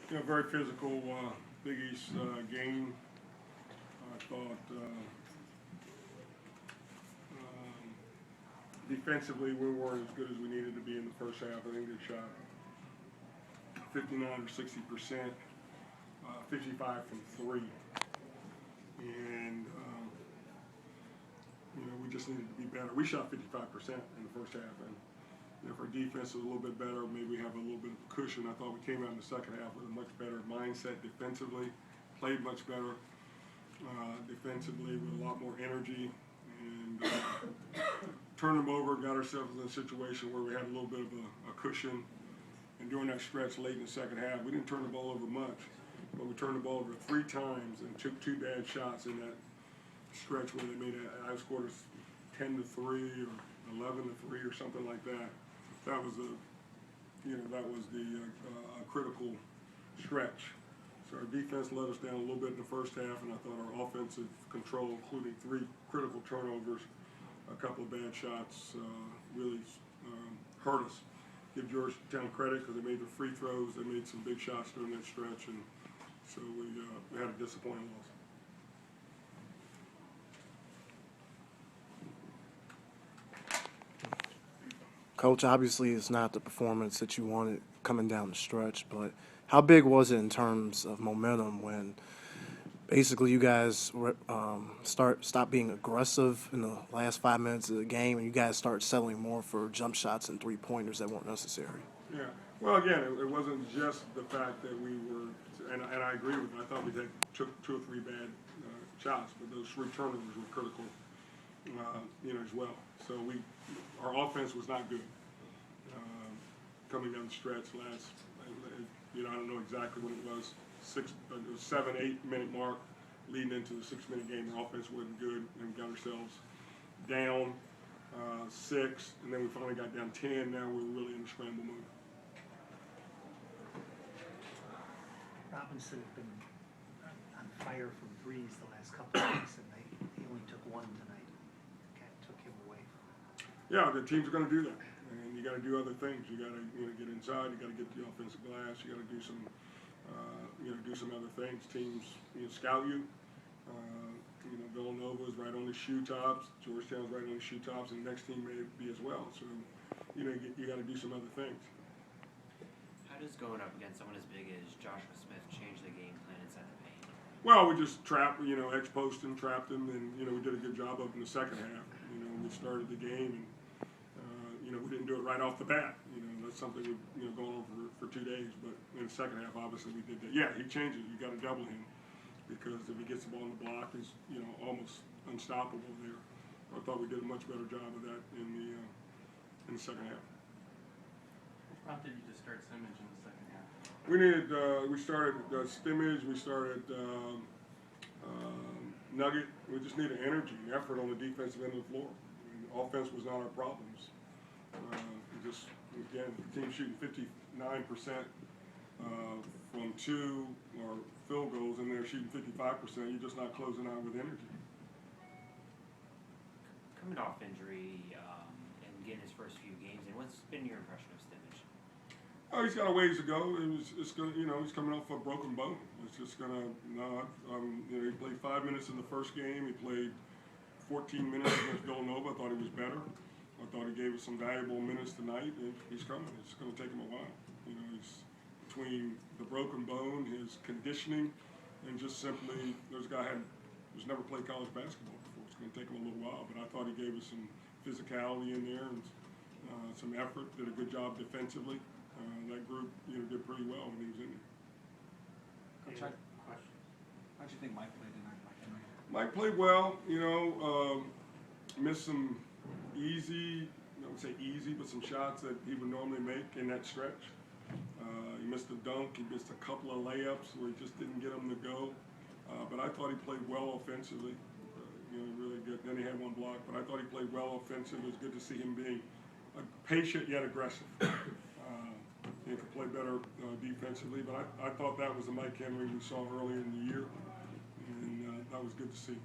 Very physical Big East game. I thought defensively we weren't as good as we needed to be in the first half. I think they shot 59 or 60%, 55 from three, and we just needed to be better. We shot 55% in the first half, and if our defense was a little bit better, maybe we have a little bit of a cushion. I thought we came out in the second half with a much better mindset defensively, played much better defensively with a lot more energy, and turned them over, got ourselves in a situation where we had a little bit of a cushion. And during that stretch late in the second half, we didn't turn the ball over much, but we turned the ball over 3 times and took 2 bad shots in that stretch where they made I scored 10-3 or 11-3 or something like that. That was the critical stretch. So our defense let us down a little bit in the first half, and I thought our offensive control, including 3 critical turnovers, a couple of bad shots, really hurt us. Give Georgetown credit because they made the free throws. They made some big shots during that stretch, and so we had a disappointing loss. Coach, obviously it's not the performance that you wanted coming down the stretch, but how big was it in terms of momentum when basically you guys stop being aggressive in the last 5 minutes of the game and you guys start settling more for jump shots and three-pointers that weren't necessary? Yeah. Well, again, it wasn't just the fact that we were, and I agree with you. I thought we took 2 or 3 bad shots, but those 3 turnovers were critical, as well. So our offense was not good coming down the stretch last. I don't know exactly what it was. It was 7-8 minute mark leading into the 6-minute game. The offense wasn't good, and we got ourselves down 6, and then we finally got down 10. Now we're really in a scramble mode. Robinson has been on fire from threes the last couple of weeks, and he only took 1 tonight. Kind of took him away from it. Yeah, the team's going to do that, and you got to do other things. You got to get inside. You got to get the offensive glass. You got to do some other things. Teams scout you. Villanova's right on the shoe tops. Georgetown's right on the shoe tops, and the next team may be as well. So you got to do some other things. How does going up against someone as big as Joshua Smith change the game plan inside the paint? Well, we just exposed him, trapped him, and we did a good job of it in the second half. We started the game, and we didn't do it right off the bat. That's something we've gone over for 2 days. But in the second half, obviously we did that. Yeah, he changes. You got to double him because if he gets the ball on the block, he's almost unstoppable there. I thought we did a much better job of that in the second half. What prompted you to start Simmons in the second half? We started Stimmage, we started Nugget. We just needed energy and effort on the defensive end of the floor. Offense was not our problems. Again, the team shooting 59% from 2 or field goals, and they're shooting 55%. You're just not closing out with energy. Coming off injury and getting his first few games, and what's been your impression of Stimmage? Oh, he's got a ways to go. It's gonna, he's coming off a broken bone. It's just gonna, he played 5 minutes in the first game. He played 14 minutes against Villanova. I thought he was better. I thought he gave us some valuable minutes tonight, and he's coming. It's gonna take him a while. He's between the broken bone, his conditioning, and just simply, there's a guy who's never played college basketball before. It's gonna take him a little while, but I thought he gave us some physicality in there and some effort. Did a good job defensively. That group, did pretty well when he was in there. Coach, question. How'd you think Mike played tonight, Mike Henry? Mike played well. Missed some easy, I would say easy, but some shots that he would normally make in that stretch. He missed a dunk. He missed a couple of layups where he just didn't get them to go. But I thought he played well offensively. Really good. Then he had 1 block, but I thought he played well offensively. It was good to see him being patient yet aggressive. He could play better defensively, but I thought that was the Mike Henry we saw earlier in the year, and that was good to see.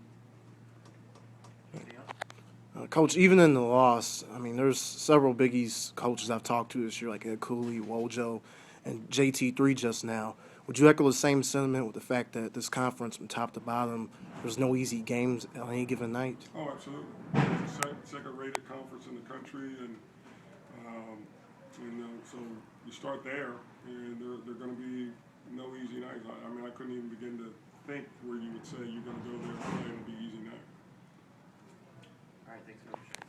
Coach, even in the loss, I mean, there's several Big East coaches I've talked to this year, like Ed Cooley, Wojo, and JT3 just now. Would you echo the same sentiment with the fact that this conference, from top to bottom, there's no easy games on any given night? Oh, absolutely. It's the second-rated conference in the country, and so you start there, and there are going to be no easy nights. I mean, I couldn't even begin to think where you would say you're going to go there and play and it'll be easy night. All right, thanks, Coach.